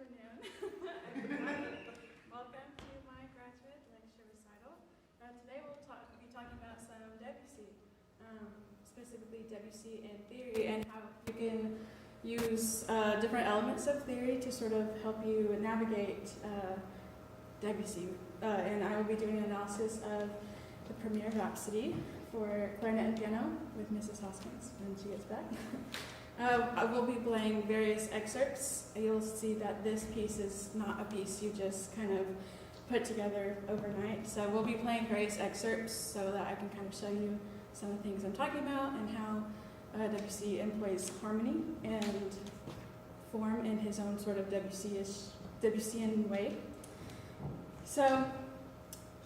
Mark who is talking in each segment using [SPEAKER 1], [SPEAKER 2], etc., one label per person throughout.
[SPEAKER 1] afternoon, everybody. Welcome to my graduate lecture recital. Today we'll be talking about some Debussy, specifically Debussy and theory, and how you can use different elements of theory to sort of help you navigate Debussy. And I will be doing an analysis of the Premier Rhapsody for clarinet and piano with Mrs. Hoskins when she gets back. I will be playing various excerpts. You'll see that this piece is not a piece you just kind of put together overnight. So we'll be playing various excerpts so that I can kind of show you some of the things I'm talking about and how Debussy employs harmony and form in his own sort of Debussyan way. So,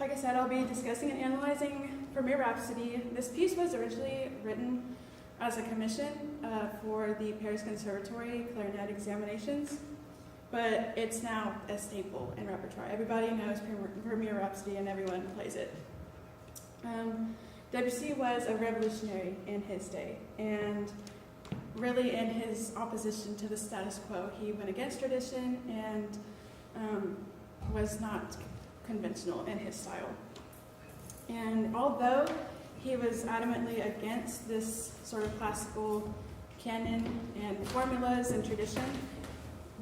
[SPEAKER 1] like I said, I'll be discussing and analyzing Premier Rhapsody. This piece was originally written as a commission for the Paris Conservatory clarinet examinations, but it's now a staple in repertoire. Everybody knows Premier Rhapsody and everyone plays it. Debussy was a revolutionary in his day, and really in his opposition to the status quo. He went against tradition and was not conventional in his style. And although he was adamantly against this sort of classical canon and formulas and tradition,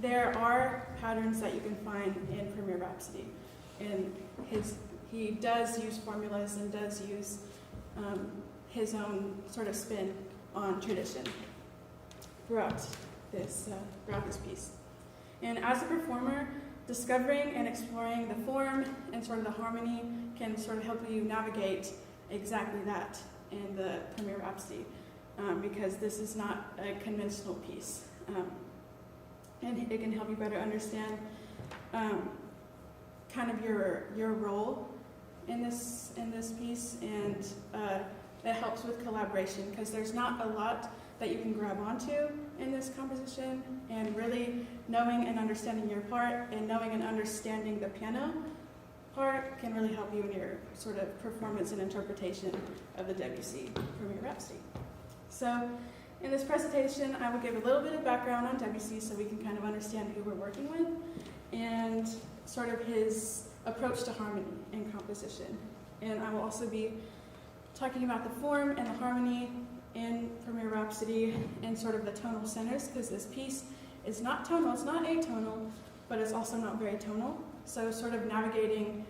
[SPEAKER 1] there are patterns that you can find in Premier Rhapsody. And he does use formulas and does use his own sort of spin on tradition throughout this piece. And as a performer, discovering and exploring the form and sort of the harmony can sort of help you navigate exactly that in the Premier Rhapsody, because this is not a conventional piece. And it can help you better understand kind of your role in this piece, and it helps with collaboration because there's not a lot that you can grab onto in this composition, and really knowing and understanding your part and knowing and understanding the piano part can really help you in your sort of performance and interpretation of the Debussy Premier Rhapsody. So in this presentation, I will give a little bit of background on Debussy so we can kind of understand who we're working with and sort of his approach to harmony and composition. And I will also be talking about the form and the harmony in Premier Rhapsody and sort of the tonal centers, because this piece is not tonal, it's not atonal, but it's also not very tonal. So sort of navigating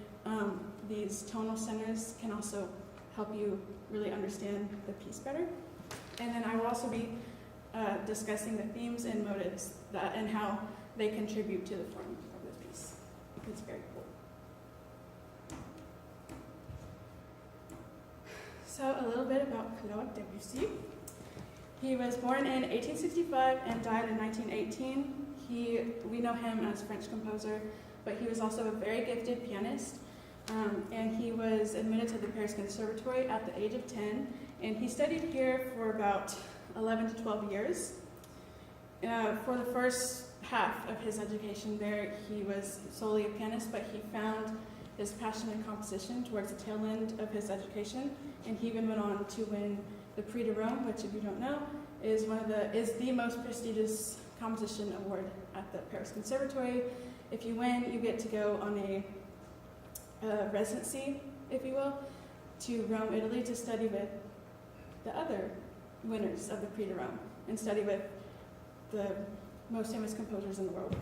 [SPEAKER 1] these tonal centers can also help you really understand the piece better. And then I will also be discussing the themes and motives and how they contribute to the form of the piece. It's very cool. So a little bit about Claude Debussy. He was born in 1865 and died in 1918. We know him as a French composer, but he was also a very gifted pianist, and he was admitted to the Paris Conservatory at the age of 10, and he studied here for about 11 to 12 years. For the first half of his education there, he was solely a pianist, but he found his passion in composition towards the tail end of his education, and he even went on to win the Prix de Rome, which, if you don't know, is the most prestigious composition award at the Paris Conservatory. If you win, you get to go on a residency, if you will, to Rome, Italy, to study with the other winners of the Prix de Rome and study with the most famous composers in the world.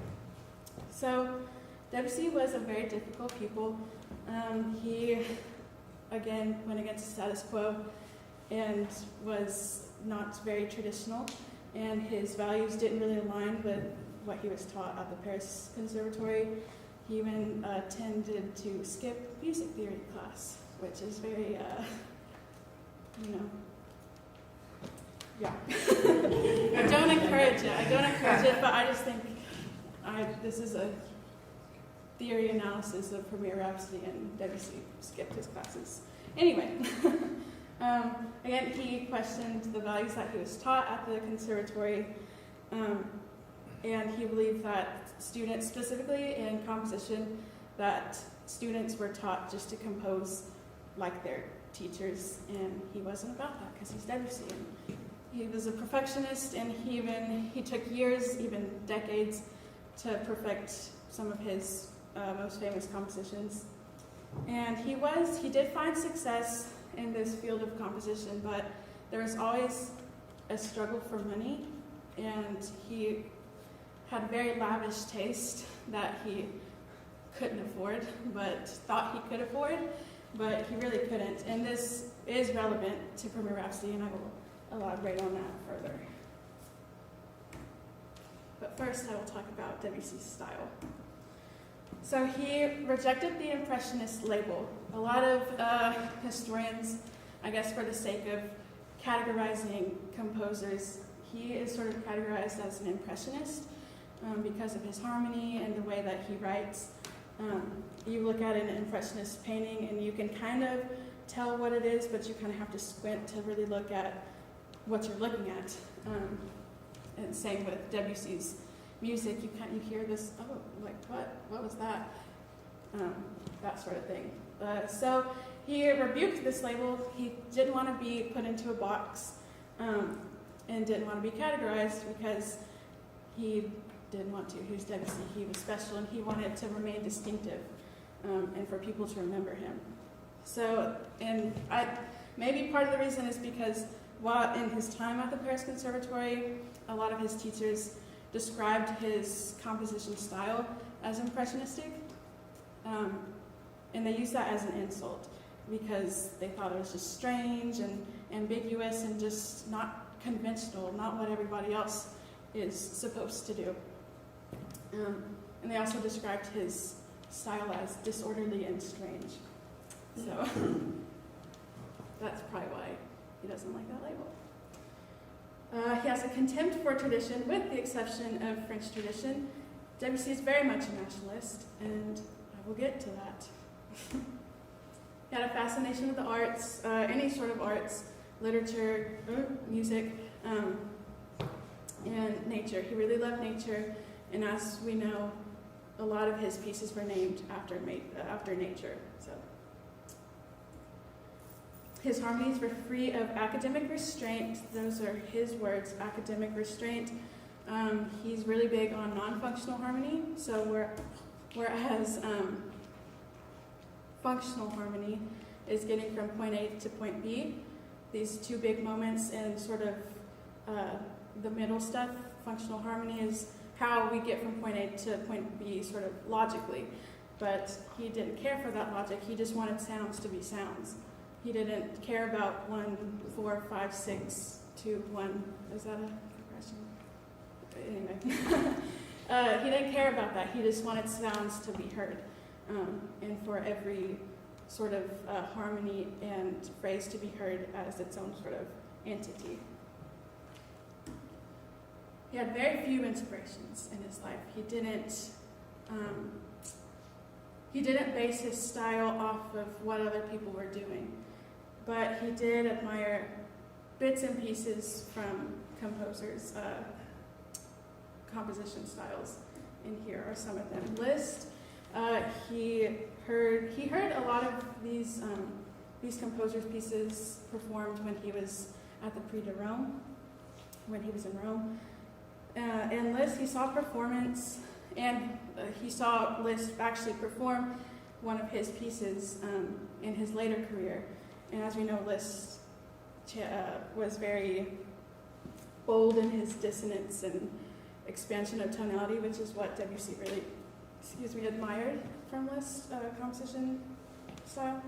[SPEAKER 1] So Debussy was a very difficult pupil. He, again, went against the status quo and was not very traditional, and his values didn't really align with what he was taught at the Paris Conservatory. He even tended to skip music theory class, which is very, yeah. I don't encourage it, but I just think this is a theory analysis of Premier Rhapsody, and Debussy skipped his classes. Anyway, again, he questioned the values that he was taught at the conservatory, and he believed that students, specifically in composition, that students were taught just to compose like their teachers, and he wasn't about that because he's Debussy. And he was a perfectionist, and he took years, even decades, to perfect some of his most famous compositions. And he did find success in this field of composition, but there was always a struggle for money, and he had very lavish taste that he couldn't afford, but thought he could afford, but he really couldn't. And this is relevant to Premier Rhapsody, and I will elaborate on that further. But first, I will talk about Debussy's style. So he rejected the Impressionist label. A lot of historians, I guess for the sake of categorizing composers, he is sort of categorized as an Impressionist because of his harmony and the way that he writes. You look at an Impressionist painting and you can kind of tell what it is, but you kind of have to squint to really look at what you're looking at. And same with Debussy's music. You hear this, oh, like what was that? That sort of thing. So he rebuked this label. He didn't want to be put into a box and didn't want to be categorized because he didn't want to. He was Debussy. He was special, and he wanted to remain distinctive and for people to remember him. So, maybe part of the reason is because while in his time at the Paris Conservatory, a lot of his teachers described his composition style as impressionistic, and they used that as an insult because they thought it was just strange and ambiguous and just not conventional, not what everybody else is supposed to do. And they also described his style as disorderly and strange. So that's probably why he doesn't like that label. He has a contempt for tradition, with the exception of French tradition. Debussy is very much a nationalist, and I will get to that. He had a fascination with the arts, any sort of arts, literature, music, and nature. He really loved nature, and as we know, a lot of his pieces were named after nature. So, his harmonies were free of academic restraint. Those are his words, academic restraint. He's really big on non-functional harmony. So whereas functional harmony is getting from point A to point B, these two big moments and sort of the middle stuff, functional harmony is how we get from point A to point B sort of logically. But he didn't care for that logic. He just wanted sounds to be sounds. He didn't care about 1, 4, 5, 6, 2, 1. Is that a progression? Anyway. He didn't care about that. He just wanted sounds to be heard. And for every sort of harmony and phrase to be heard as its own sort of entity. He had very few inspirations in his life. He didn't base his style off of what other people were doing, but he did admire bits and pieces from composers' composition styles, and here are some of them. Liszt, he heard a lot of these composers' pieces performed when he was at the Prix de Rome, when he was in Rome. And Liszt, he saw performance, and he saw Liszt actually perform one of his pieces in his later career. And as we know, Liszt was very bold in his dissonance and expansion of tonality, which is what Debussy really, admired from Liszt's composition style.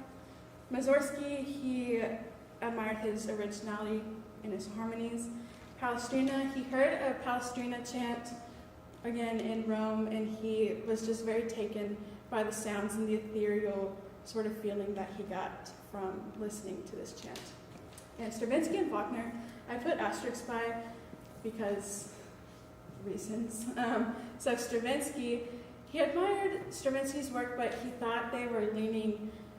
[SPEAKER 1] Mussorgsky, he admired his originality in his harmonies. Palestrina, he heard a Palestrina chant again in Rome, and he was just very taken by the sounds and the ethereal sort of feeling that he got from listening to this chant. And Stravinsky and Wagner, I put asterisks by because reasons. So Stravinsky, he admired Stravinsky's work, but he thought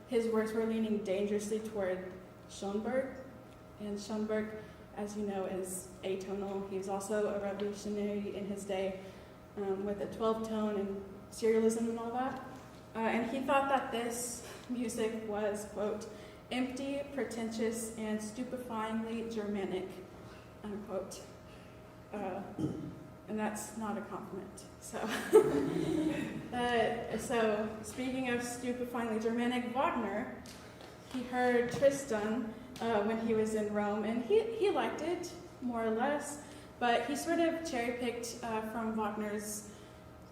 [SPEAKER 1] his works were leaning dangerously toward Schoenberg. And Schoenberg, as you know, is atonal. He was also a revolutionary in his day with the 12-tone and serialism and all that. And he thought that this music was, quote, empty, pretentious, and stupefyingly Germanic, unquote. and that's not a compliment. So, so speaking of stupefyingly Germanic, Wagner, he heard Tristan when he was in Rome, and he liked it, more or less, but he sort of cherry-picked from Wagner's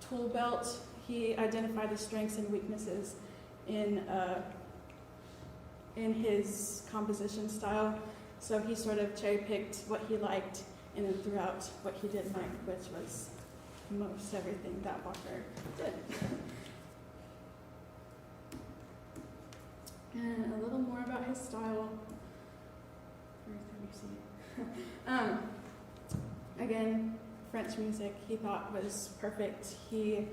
[SPEAKER 1] tool belt. He identified the strengths and weaknesses in his composition style, so he sort of cherry-picked what he liked and then threw out what he didn't like, which was most everything that Wagner did. And a little more about his style. Again, French music he thought was perfect. He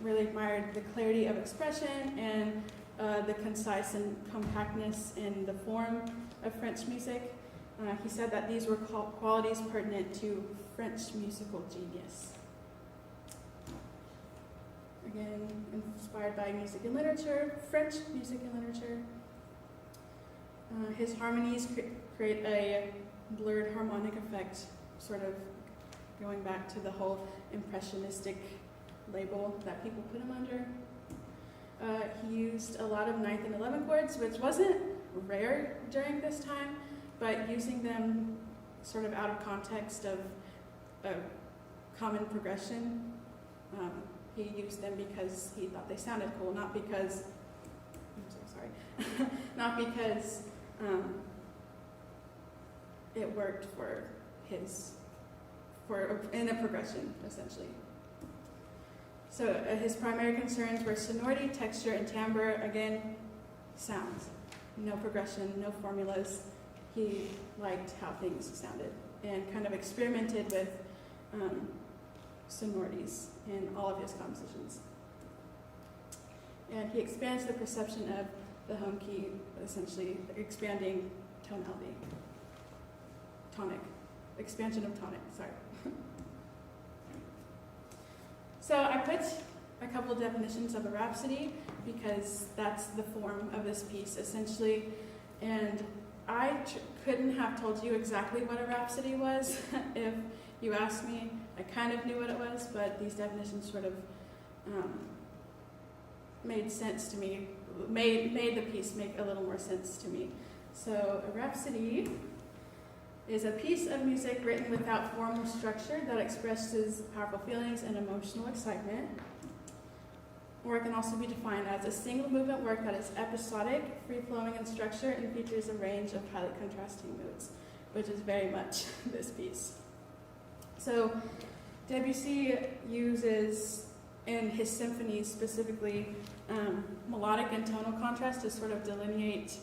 [SPEAKER 1] really admired the clarity of expression and the concise and compactness in the form of French music. He said that these were qualities pertinent to French musical genius. Again, inspired by music and literature, French music and literature. His harmonies create a blurred harmonic effect, sort of going back to the whole impressionistic label that people put him under. He used a lot of 9th and 11th chords, which wasn't rare during this time, but using them sort of out of context of a common progression, he used them because he thought they sounded cool, not because, I'm so sorry, not because it worked in a progression, essentially. So his primary concerns were sonority, texture, and timbre. Again, sounds. No progression, no formulas. He liked how things sounded and kind of experimented with sonorities in all of his compositions. And he expands the perception of the home key, essentially expanding tonality. Tonic. Expansion of tonic, sorry. So I put a couple definitions of a rhapsody because that's the form of this piece, essentially. And I couldn't have told you exactly what a rhapsody was if you asked me. I kind of knew what it was, but these definitions sort of made sense to me, made the piece make a little more sense to me. So a rhapsody is a piece of music written without formal structure that expresses powerful feelings and emotional excitement. Or it can also be defined as a single movement work that is episodic, free-flowing in structure, and features a range of highly contrasting moods, which is very much this piece. So Debussy uses, in his symphonies specifically, melodic and tonal contrast to sort of delineate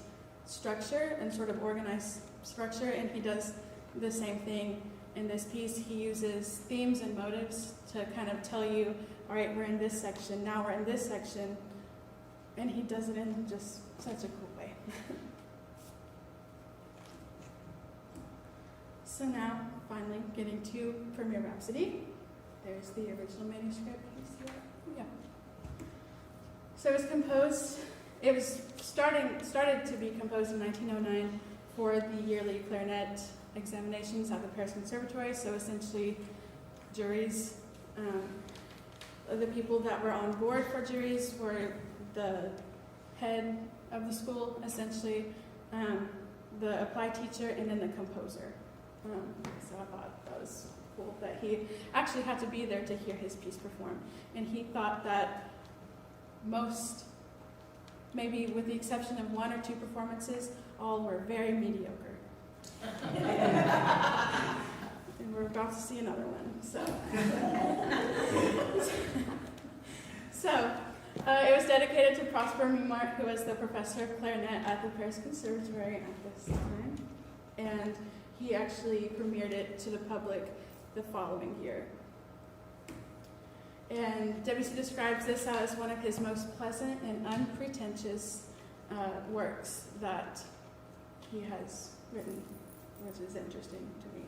[SPEAKER 1] structure and sort of organize structure, and he does the same thing in this piece. He uses themes and motives to kind of tell you, all right, we're in this section, now we're in this section, and he does it in just such a cool way. So now, finally, getting to Premier Rhapsody. There's the original manuscript. Can you see that? Yeah. So it was started to be composed in 1909 for the yearly clarinet examinations at the Paris Conservatory. So essentially, juries, the people that were on board for juries were the head of the school, essentially, the applied teacher, and then the composer. So I thought that was cool that he actually had to be there to hear his piece performed. And he thought that most, maybe with the exception of 1 or 2 performances, all were very mediocre. And we're about to see another one. So it was dedicated to Prosper Mimart, who was the professor of clarinet at the Paris Conservatory at this time. And he actually premiered it to the public the following year. And Debussy describes this as one of his most pleasant and unpretentious works that he has written, which is interesting to me.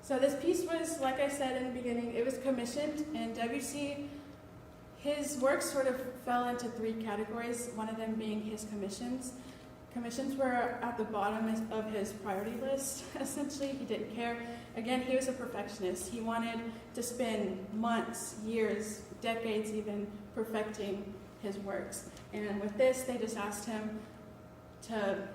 [SPEAKER 1] So this piece was, like I said in the beginning, it was commissioned, and Debussy, his works sort of fell into 3 categories, one of them being his commissions. Commissions were at the bottom of his priority list, essentially. He didn't care. Again, he was a perfectionist. He wanted to spend months, years, decades even, perfecting his works. And with this, they just asked him to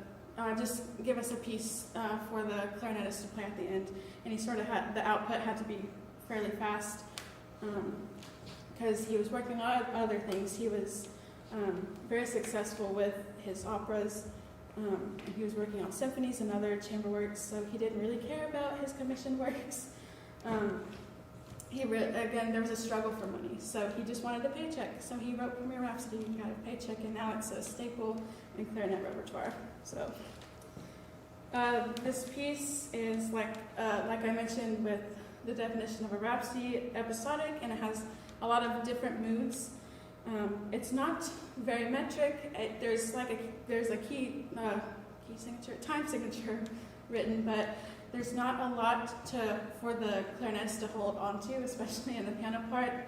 [SPEAKER 1] just give us a piece for the clarinetist to play at the end. And he sort of had, the output had to be fairly fast because he was working on other things. He was very successful with his operas. And he was working on symphonies and other chamber works, so he didn't really care about his commissioned works. Again, there was a struggle for money, so he just wanted a paycheck. So he wrote Premier Rhapsody, he got a paycheck, and now it's a staple in clarinet repertoire. So this piece is like I mentioned with the definition of a rhapsody, episodic, and it has a lot of different moods. It's not very metric. There's a key signature, time signature written, but there's not a lot for the clarinetist to hold on to, especially in the piano part.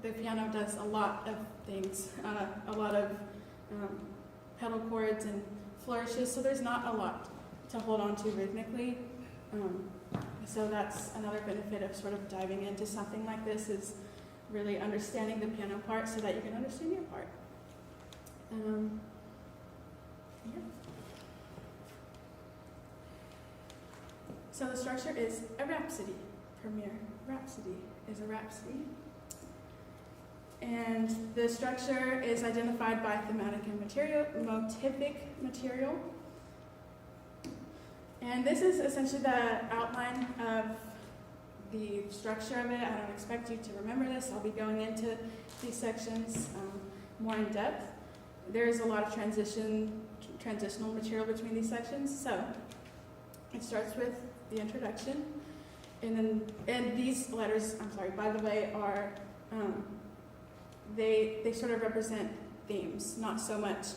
[SPEAKER 1] The piano does a lot of things, a lot of pedal chords and flourishes, so there's not a lot to hold on to rhythmically. So that's another benefit of sort of diving into something like this, is really understanding the piano part so that you can understand your part. Yeah. So the structure is a rhapsody. Premier Rhapsody is a rhapsody. And the structure is identified by thematic and motivic material. And this is essentially the outline of the structure of it. I don't expect you to remember this. I'll be going into these sections more in depth. There's a lot of transitional material between these sections. So it starts with the introduction, and these letters, by the way, are they sort of represent themes, not so much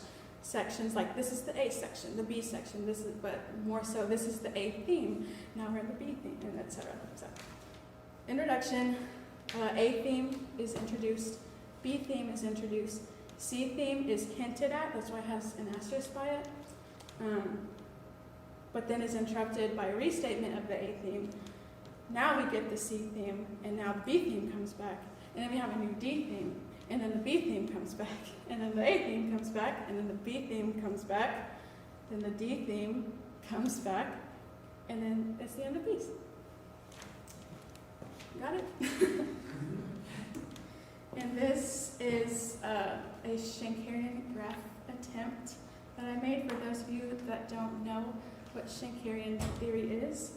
[SPEAKER 1] sections like this is the A section, the B section, but more so this is the A theme, now we're in the B theme, and etc. So, introduction, A theme is introduced, B theme is introduced, C theme is hinted at, that's why it has an asterisk by it, but then is interrupted by a restatement of the A theme. Now we get the C theme, and now B theme comes back, and then we have a new D theme, and then the B theme comes back, and then the A theme comes back, and then the B theme comes back, then the D theme comes back, and then it's the end of the piece. Got it? And this is a Schenkerian graph attempt that I made for those of you that don't know what Schenkerian theory is.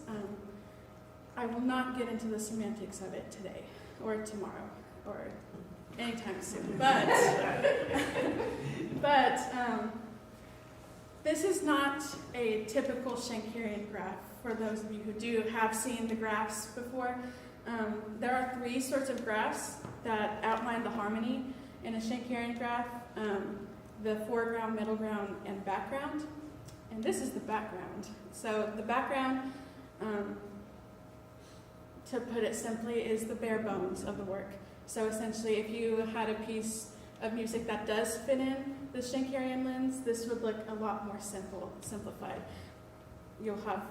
[SPEAKER 1] I will not get into the semantics of it today, or tomorrow, or anytime soon. But this is not a typical Schenkerian graph for those of you who have seen the graphs before. There are three sorts of graphs that outline the harmony in a Schenkerian graph: the foreground, middle ground, and background. And this is the background. So the background, to put it simply, is the bare bones of the work. So essentially, if you had a piece of music that does fit in the Schenkerian lens, this would look a lot more simplified. You'll have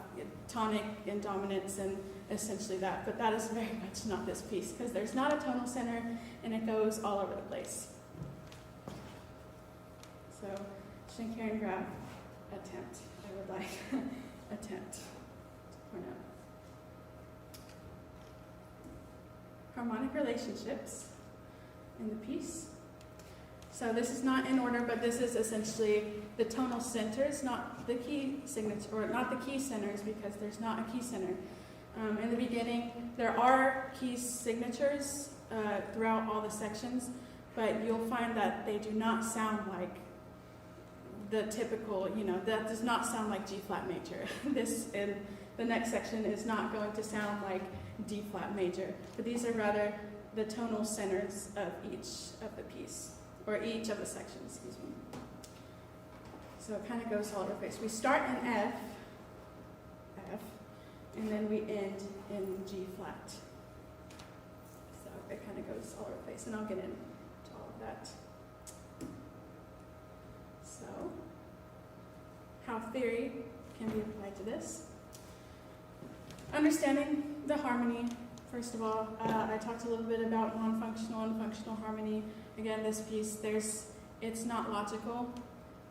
[SPEAKER 1] tonic and dominance and essentially that, but that is very much not this piece, because there's not a tonal center and it goes all over the place. So, Schenkerian graph attempt, I would like attempt to point out. Harmonic relationships in the piece. So this is not in order, but this is essentially the tonal centers, not the key signature, or not the key centers, because there's not a key center. In the beginning, there are key signatures throughout all the sections, but you'll find that they do not sound like the typical, that does not sound like G flat major. This in the next section is not going to sound like D flat major, but these are rather the tonal centers of each of the piece, or each of the sections, excuse me. So it kind of goes all over the place. We start in F, and then we end in G flat. So it kind of goes all over the place, and I'll get into all of that. So how theory can be applied to this. Understanding the harmony, first of all. I talked a little bit about non-functional and functional harmony. Again, this piece, it's not logical,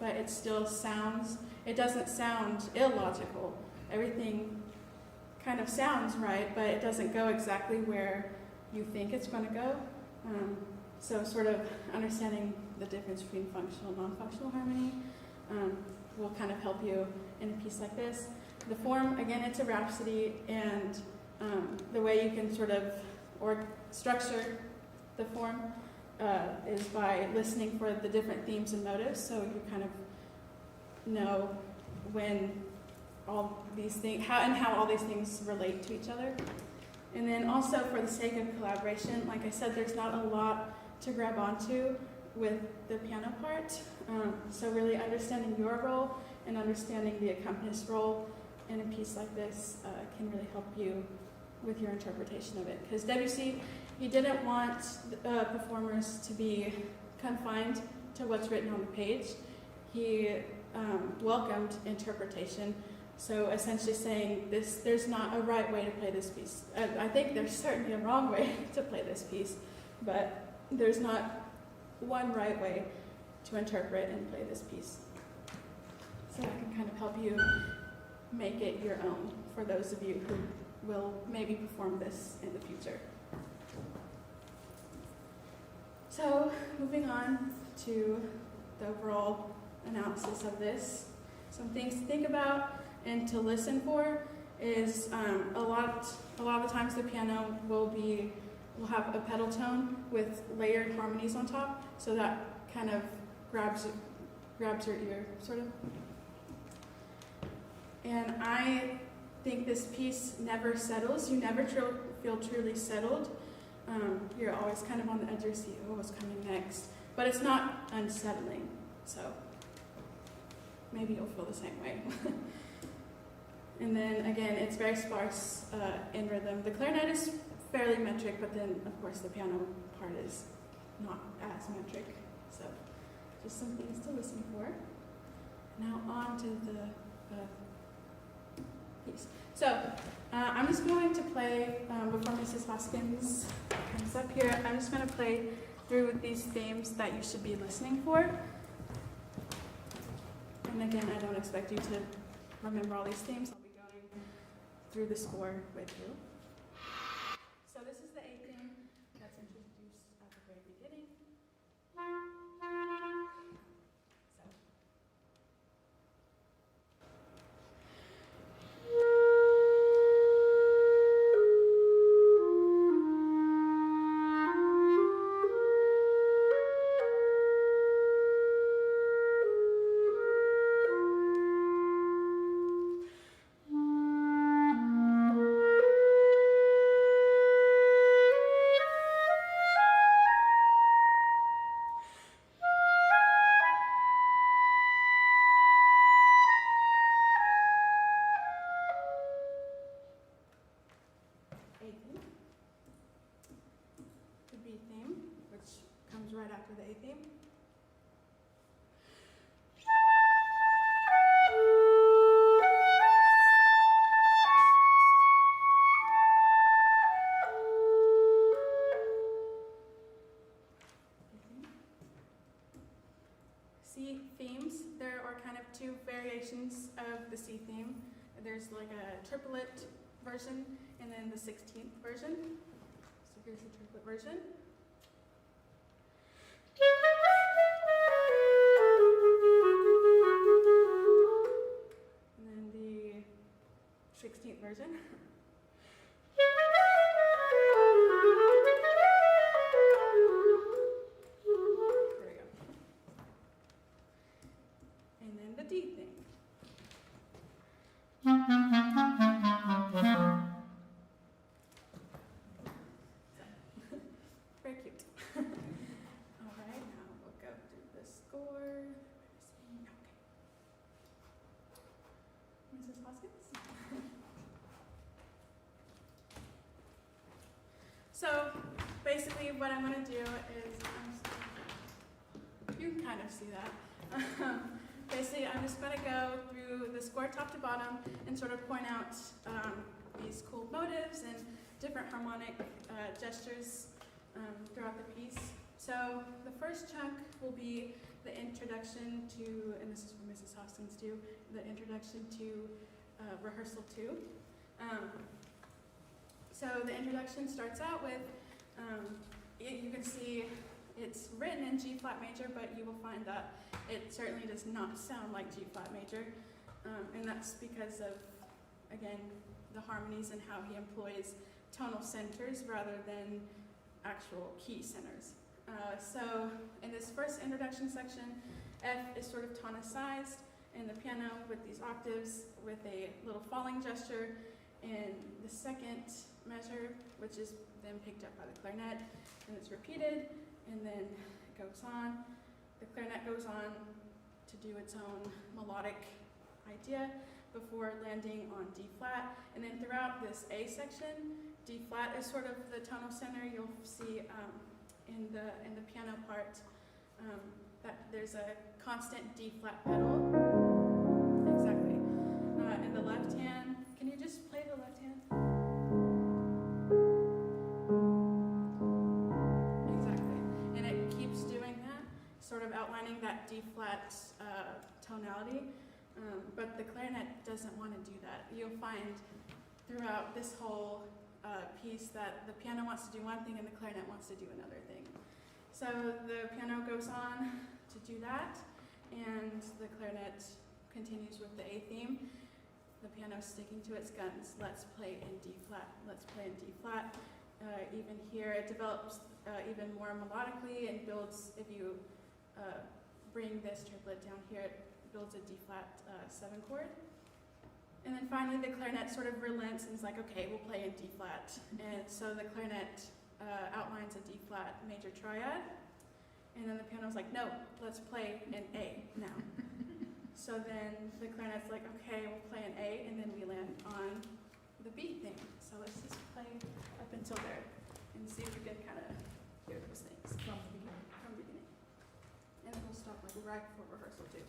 [SPEAKER 1] but it still sounds, it doesn't sound illogical. Everything kind of sounds right, but it doesn't go exactly where you think it's going to go. So sort of understanding the difference between functional and non-functional harmony will kind of help you in a piece like this. The form, again, it's a rhapsody, and the way you can sort of structure the form is by listening for the different themes and motives, so you kind of know when all these things, how all these things relate to each other. And then also for the sake of collaboration, like I said, there's not a lot to grab onto with the piano part. So really understanding your role and understanding the accompanist's role in a piece like this can really help you with your interpretation of it. Because Debussy, he didn't want performers to be confined to what's written on the page. He welcomed interpretation. So essentially saying there's not a right way to play this piece. I think there's certainly a wrong way to play this piece, but there's not one right way to interpret and play this piece. So that can kind of help you make it your own for those of you who will maybe perform this in the future. So moving on to the overall analysis of this, some things to think about and to listen for is a lot of the times the piano will have a pedal tone with layered harmonies on top, so that kind of grabs your ear, sort of. And I think this piece never settles. You never feel truly settled. You're always kind of on the edge of your seat, oh, what's coming next? But it's not unsettling, so maybe you'll feel the same way. And then again, it's very sparse in rhythm. The clarinet is fairly metric, but then of course the piano part is not as metric. So just some things to listen for. Now on to the piece. So I'm just going to play, before Mrs. Hoskins comes up here, I'm just going to play through these themes that you should be listening for. And again, I don't expect you to remember all these themes. I'll be going through the score with you. So this is the A theme that's introduced at the very beginning. Right after the A theme. C themes, there are kind of two variations of the C theme. There's like a triplet version and then the 16th version. So here's the triplet version. And then the 16th version. There we go. And then the D thing. Very cute. All right, now we'll go through the score. Okay. Mrs. Hoskins? So basically what I'm going to do is, you can kind of see that. Basically I'm just going to go through score top to bottom and sort of point out these cool motives and different harmonic gestures throughout the piece. So the first chunk will be the introduction to, and this is for Mrs. Hoskins too, the introduction to rehearsal 2. So the introduction starts out with, you can see it's written in G flat major, but you will find that it certainly does not sound like G flat major. And that's because of, again, the harmonies and how he employs tonal centers rather than actual key centers. So in this first introduction section, F is sort of tonicized in the piano with these octaves with a little falling gesture. In the second measure, which is then picked up by the clarinet, and it's repeated, and then it goes on. The clarinet goes on to do its own melodic idea before landing on D flat. And then throughout this A section, D flat is sort of the tonal center. You'll see in the piano part that there's a constant D flat pedal. Exactly. In the left hand, can you just play the left hand? Exactly. And it keeps doing that, sort of outlining that D flat tonality. But the clarinet doesn't want to do that. You'll find throughout this whole piece that the piano wants to do one thing and the clarinet wants to do another thing. So the piano goes on to do that, and the clarinet continues with the A theme. The piano's sticking to its guns. Let's play in D flat. Let's play in D flat. Even here, it develops even more melodically and builds, if you bring this triplet down here, it builds a D flat 7 chord. And then finally, the clarinet sort of relents and is like, okay, we'll play in D flat. And so the clarinet outlines a D flat major triad. And then the piano's like, no, let's play in A now. So then the clarinet's like, okay, we'll play an A, and then we land on the B thing. So let's just play up until there and see if we can kind of hear those things from the beginning. And then we'll stop like right before rehearsal too.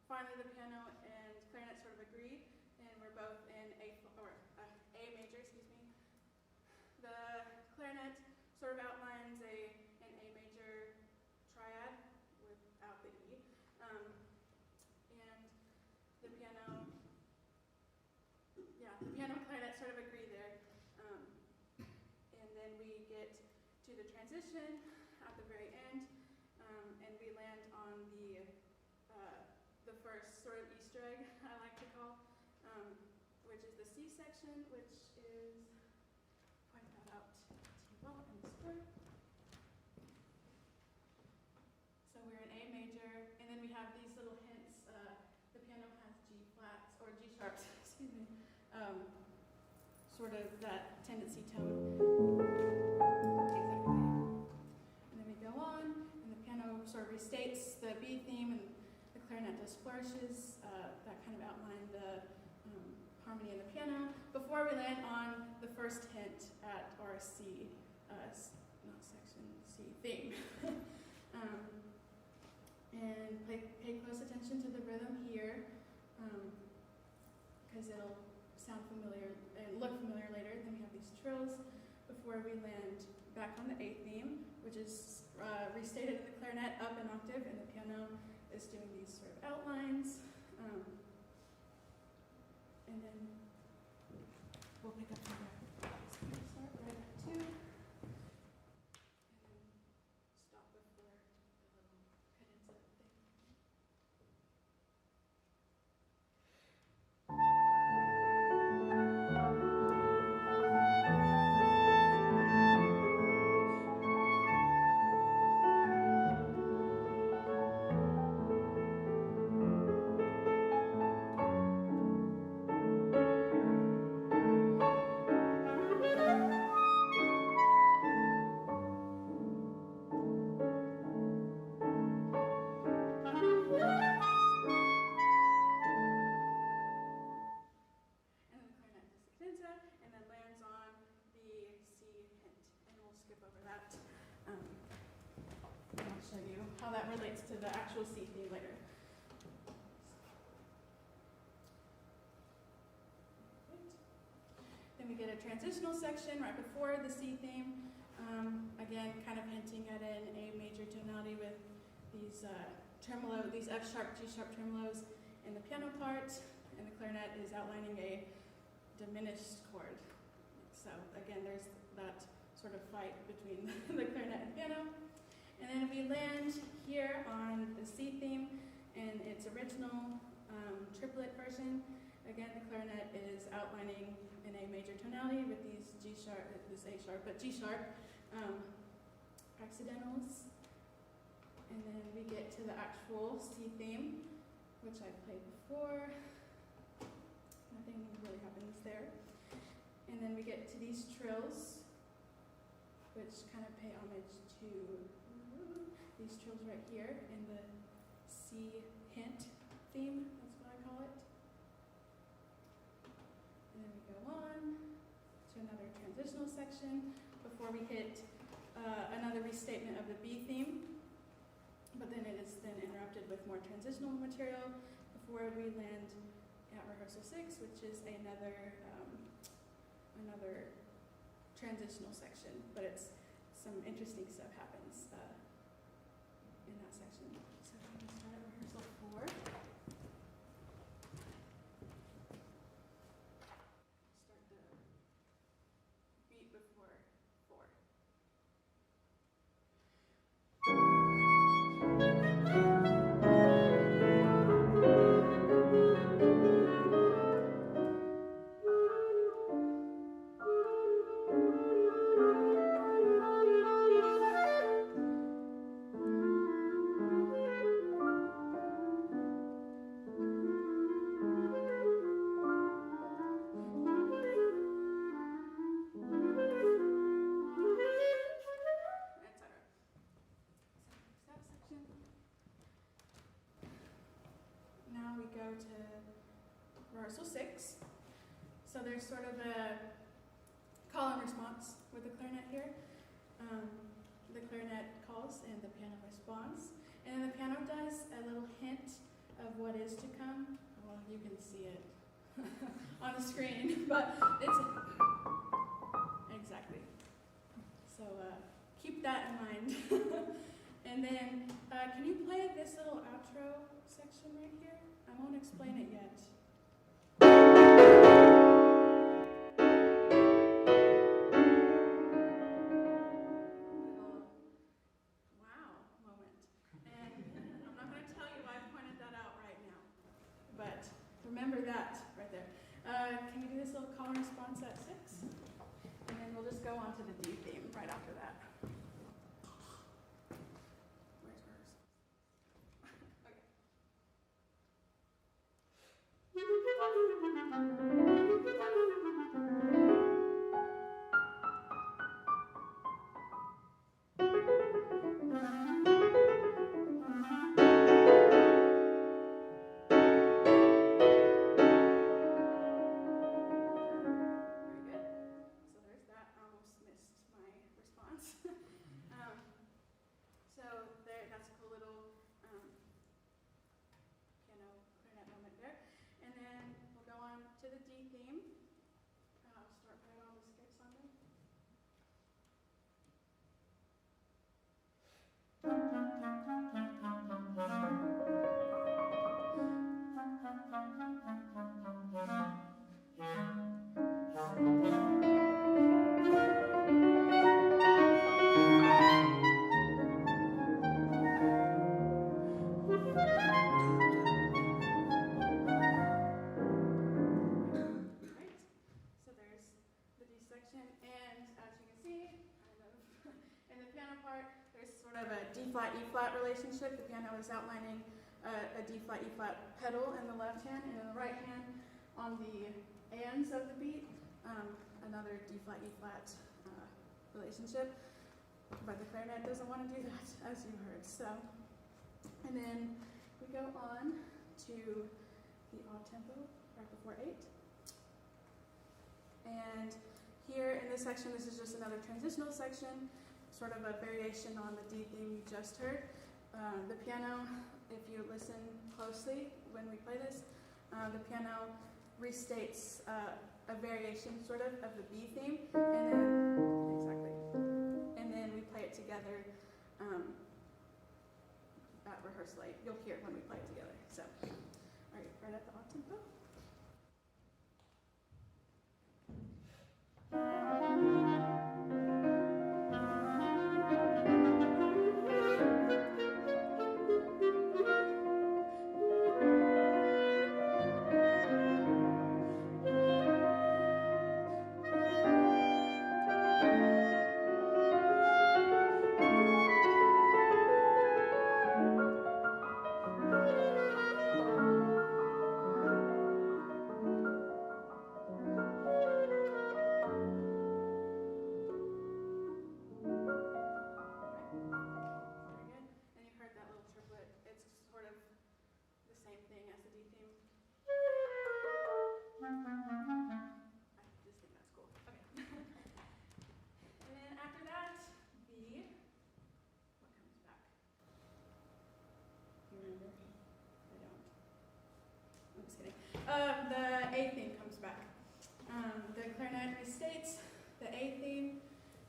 [SPEAKER 1] Finally, the piano and clarinet sort of agree, and we're both in A major, excuse me. The clarinet sort of outlines an A major triad without the E, and the piano and clarinet sort of agree there, and then we get to the transition at the very end, and we land on the first sort of Easter egg, I like to call, section, which is, point that out to you all in the score. So we're in A major, and then we have these little hints. The piano has G flats, or G sharps, excuse me, sort of that tendency tone. Exactly. And then we go on, and the piano sort of restates the B theme, and the clarinet does flourishes that kind of outline the harmony in the piano, before we land on the first hint at our C, not section, C theme. And pay close attention to the rhythm here, because it'll sound familiar and look familiar later. Then we have these trills before we land back on the A theme, which is restated in the clarinet up an octave, and the piano is doing these sort of outlines. And then we'll pick up from there. So we'll start right at 2. And then stop before the little cadenza thing. And then lands on the C hint, and we'll skip over that. And I'll show you how that relates to the actual C theme later. Then we get a transitional section right before the C theme. Again, kind of hinting at an A major tonality with these tremolo, these F sharp, G sharp tremolos in the piano part, and the clarinet is outlining a diminished chord. So again, there's that sort of fight between the clarinet and piano. And then we land here on the C theme in its original triplet version. Again, the clarinet is outlining an A major tonality with these G sharp, this A sharp, but G sharp accidentals. And then we get to the actual C theme, which I played before. Nothing really happens there. And then we get to these trills, which kind of pay homage to these trills right here in the C hint theme, that's what I call it. And then we go on to another transitional section before we hit another restatement of the B theme. But then it is then interrupted with more transitional material before we land at rehearsal 6, which is another transitional section, but it's some interesting stuff happens in that section. So I'm going to start at rehearsal 4. Start the beat before 4. Now we go to rehearsal 6. So there's sort of a call and response with the clarinet here. The clarinet calls and the piano responds. And then the piano does a little hint of what is to come. Well, you can see it on the screen, but it's exactly. So keep that in mind. And then, can you play this little outro section right here? I won't explain it yet. Little wow moment. And I'm not going to tell you why I pointed that out right now, but remember that right there. Can we do this little call and response at 6? And then we'll just go on to the D theme right after that. Where's hers? Okay. So that's a cool little piano clarinet moment there. And then we'll go on to the D theme. I'll start putting all the skips on them. D-flat, E-flat relationship. The piano is outlining a D-flat, E-flat pedal in the left hand, and in the right hand, on the ands of the beat, another D-flat, E-flat relationship. But the clarinet doesn't want to do that, as you heard. So, and then we go on to the odd tempo right before 8. And here in this section, this is just another transitional section, sort of a variation on the D theme you just heard. The piano, if you listen closely when we play this, the piano restates a variation sort of the B theme, and then, exactly, and then we play it together at rehearsal. You'll hear it when we play it together. So, all right at the odd tempo. The A theme comes back. The clarinet restates the A theme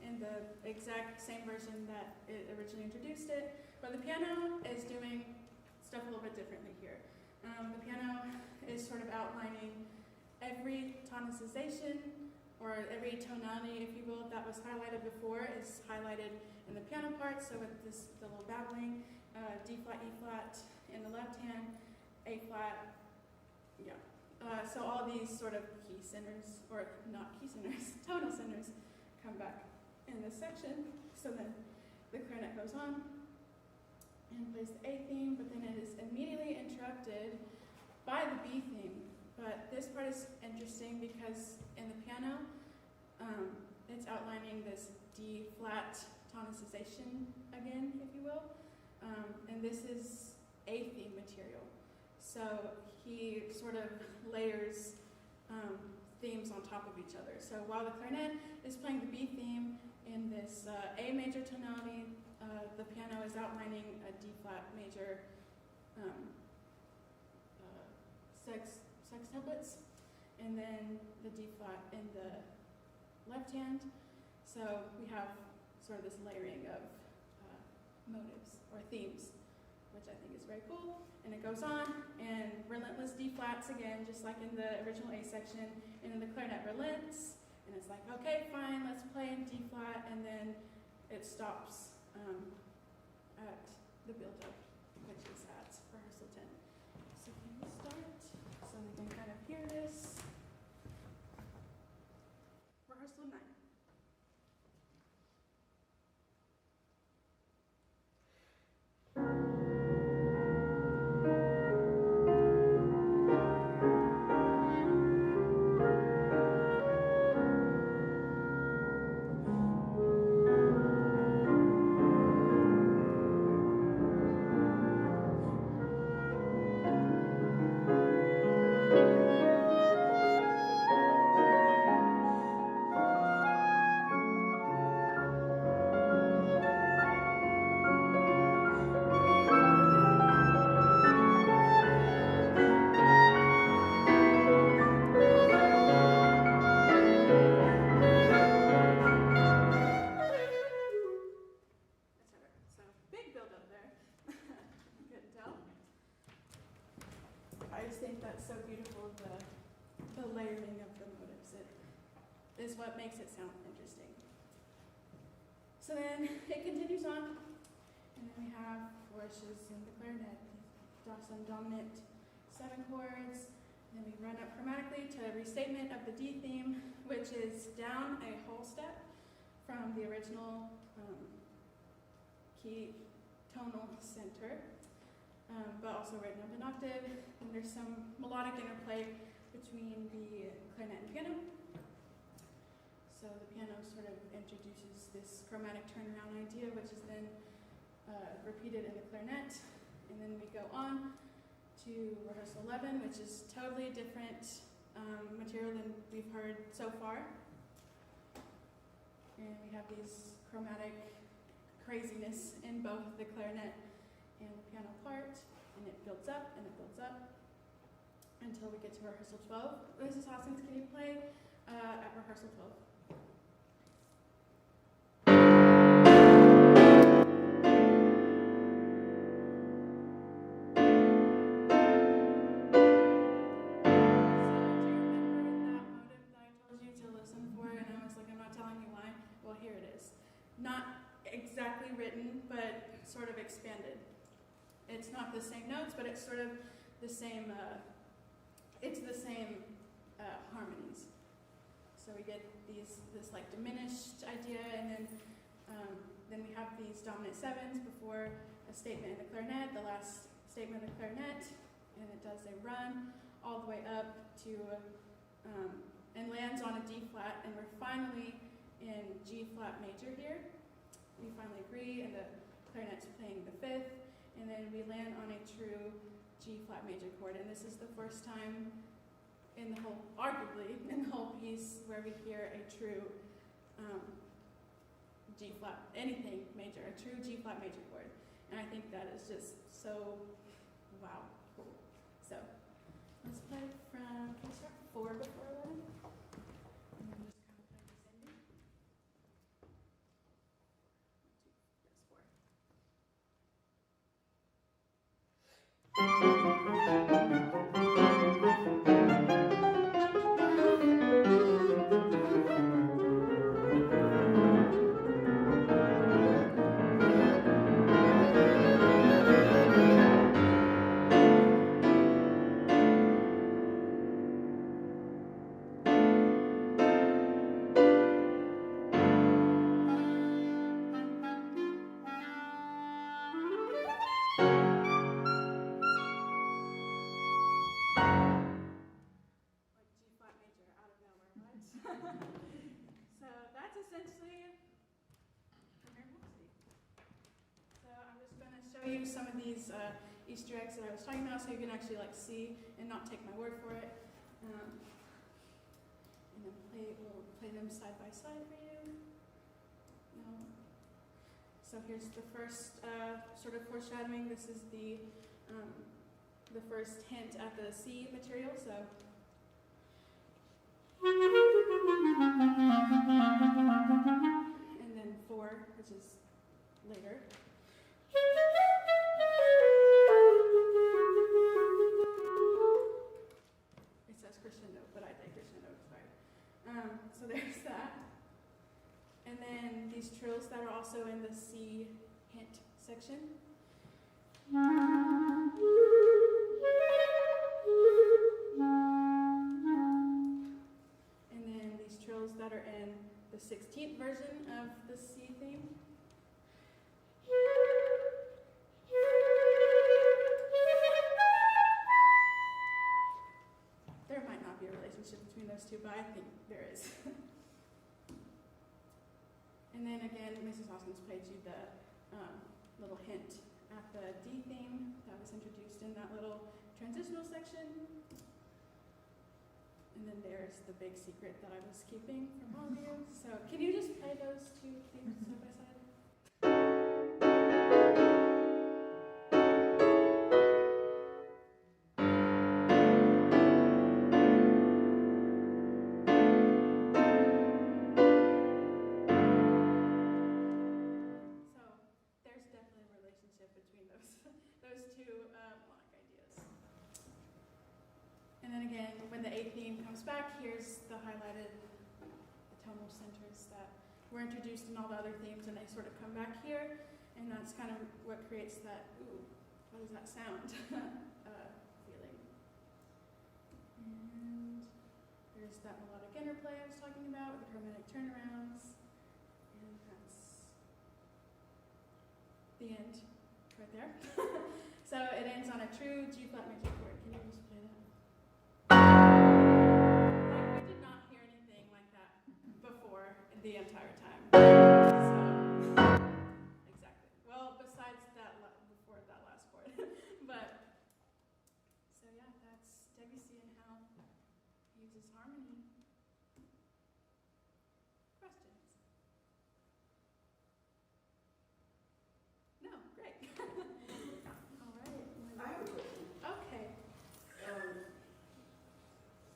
[SPEAKER 1] in the exact same version that it originally introduced it, but the piano is doing stuff a little bit differently here. The piano is sort of outlining every tonicization, or every tonality, if you will, that was highlighted before is highlighted in the piano part. So with this, the little babbling, D flat, E flat in the left hand, A flat, yeah. So all these sort of key centers, or not key centers, tonal centers, come back in this section. So then the clarinet goes on and plays the A theme, but then it is immediately interrupted by the B theme. But this part is interesting because in the piano, it's outlining this D flat tonicization again, if you will. And this is A theme material. So he sort of layers themes on top of each other. So while the clarinet is playing the B theme in this A major tonality, the piano is outlining a D flat major sextuplets, and then the D flat in the left hand. So we have sort of this layering of motives or themes, which I think is very cool. And it goes on, and relentless D flats again, just like in the original A section, and then the clarinet relents, and it's like, okay, fine, let's play in D flat, and then it stops at the build-up, which is at rehearsal 10. So can we start so we can kind of hear this? the layering of the motives. It is what makes it sound interesting. So then it continues on, and then we have flourishes in the clarinet, some dominant 7 chords. Then we run up chromatically to a restatement of the D theme, which is down a whole step from the original key tonal center, but also written up an octave. And there's some melodic interplay between the clarinet and piano. So the piano sort of introduces this chromatic turnaround idea, which is then repeated in the clarinet. And then we go on to rehearsal 11, which is totally different material than we've heard so far. And we have these chromatic craziness in both the clarinet and the piano part, and it builds up and it builds up until we get to rehearsal 12. Mrs. Hoskins, can you play at rehearsal 12? Not exactly written, but sort of expanded. It's not the same notes, but it's sort of the same, harmonies. So we get this like diminished idea, and then we have these dominant 7s before a statement in the clarinet, the last statement of the clarinet, and it does a run all the way up to, and lands on a D flat, and we're finally in G flat major here. We finally agree, and the clarinet's playing the 5th, and then we land on a true G flat major chord. And this is the first time in the whole, arguably, in the whole piece where we hear a true G flat, anything major, a true G flat major chord. And I think that is just so, wow, cool. So let's play from, can we start 4 before 11? And then just kind of play descending. 'Show you some of these Easter eggs that I was talking about, so you can actually like see and not take my word for it. And then we'll play them side by side for you. So here's the first sort of foreshadowing. This is the first hint at the C material. So. And then 4, which is later. It says crescendo, but I think crescendo is right. So there's that. And then these trills that are also in the C hint section. And then these trills that are in the 16th version of the C theme. There might not be a relationship between those two, but I think there is. And then again, Mrs. Hoskins played you the little hint at the D theme that was introduced in that little transitional section. And then there's the big secret that I was keeping from all of you. So can you just play those two themes side by side? Between those two melodic ideas. And then again, when the A theme theme comes back, here's the highlighted the tonal centers that were introduced in all the other themes, and they sort of come back here, and that's kind of what creates that, ooh, what does that sound feeling. And there's that melodic interplay I was talking about with the chromatic turnarounds, and that's the end right there. So it ends on a true G-flat major chord. Can you just play that? Like, we did not hear anything like that before the entire time. So, exactly. Well, besides that, before that last chord. But, so yeah, that's Debussy and how he uses harmony. Questions? No, great. All right.
[SPEAKER 2] I have a question.
[SPEAKER 1] Okay.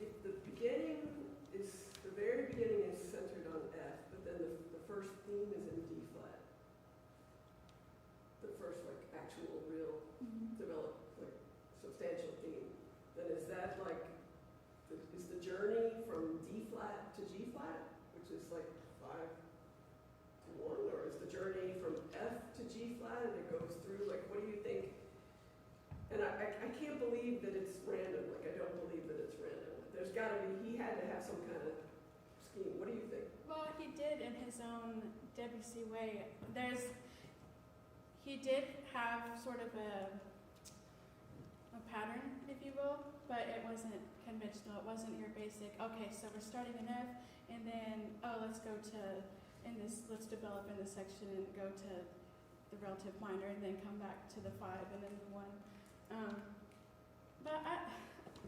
[SPEAKER 2] If the very beginning is centered on F, but then the first theme is in D flat, the first actual real developed substantial theme, then is that is the journey from D flat to G flat, which is 5 to 1, or is the journey from F to G flat and it goes through, what do you think? And I can't believe that it's random, I don't believe that it's random. There's gotta be, he had to have some kind of scheme. What do you think?
[SPEAKER 1] Well, he did in his own Debussy way. He did have sort of a pattern, if you will, but it wasn't conventional. It wasn't your basic, okay, so we're starting in F, and then, let's go to, let's develop in this section and go to the relative minor, and then come back to the 5, and then the 1. But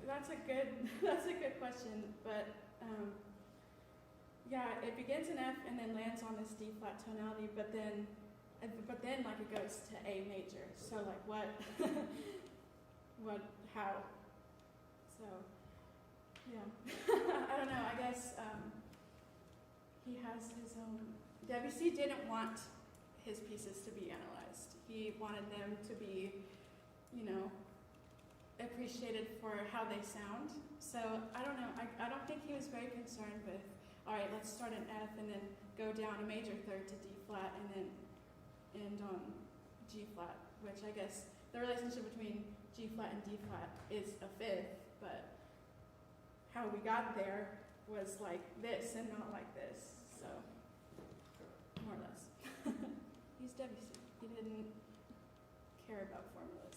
[SPEAKER 1] that's a good question, but yeah, it begins in F and then lands on this D flat tonality, but then it goes to A major. So what, how? So yeah, I don't know. I guess he has his own. Debussy didn't want his pieces to be analyzed. He wanted them to be, appreciated for how they sound. So I don't know. I don't think he was very concerned with, all right, let's start in F and then go down a major third to D flat and then end on G flat, which I guess the relationship between G flat and D flat is a fifth, but how we got there was like this and not like this. So more or less. He's Debussy. He didn't care about formulas.